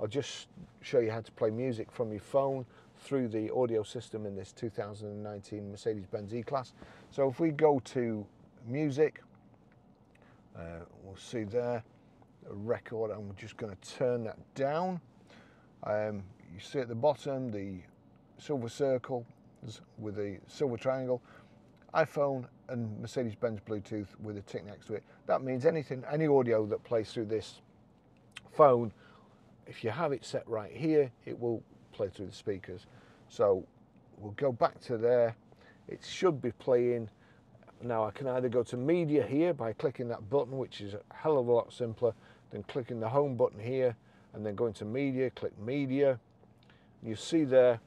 I'll just show you how to play music from your phone through the audio system in this 2019 Mercedes Benz E Class. So if we go to music, we'll see there a record. I'm just going to turn that down. You see at the bottom the silver circle with the silver triangle, iPhone and Mercedes Benz Bluetooth with a tick next to it. That means any audio that plays through this phone, if you have it set right here, it will play through the speakers. So we'll go back to there. It should be playing. Now I can either go to media here by clicking that button, which is a hell of a lot simpler than clicking the home button here and then going to media, click media. You see there,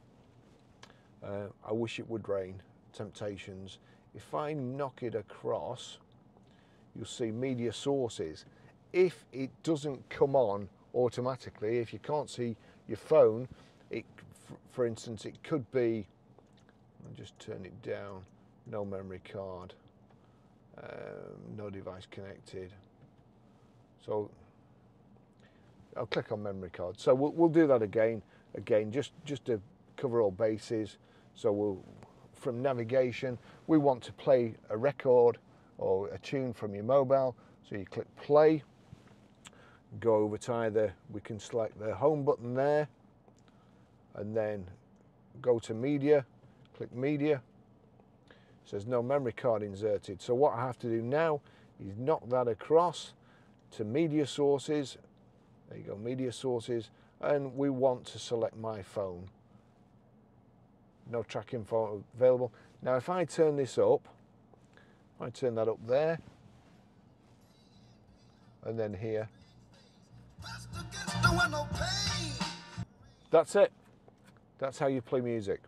I Wish It Would Rain, Temptations. If I knock it across, you'll see media sources. If it doesn't come on automatically, if you can't see your phone, for instance, it could be, I'll just turn it down, no memory card, no device connected. So I'll click on memory card. So we'll do that again, just to cover all bases. So from navigation, we want to play a record or a tune from your mobile. So you click play, go over to either, we can select the home button there, and then go to media, click media. It says no memory card inserted. So what I have to do now is knock that across to media sources. There you go, media sources, and we want to select my phone. No track info available. Now if I turn this up, I turn that up there, and then here. That's it. That's how you play music.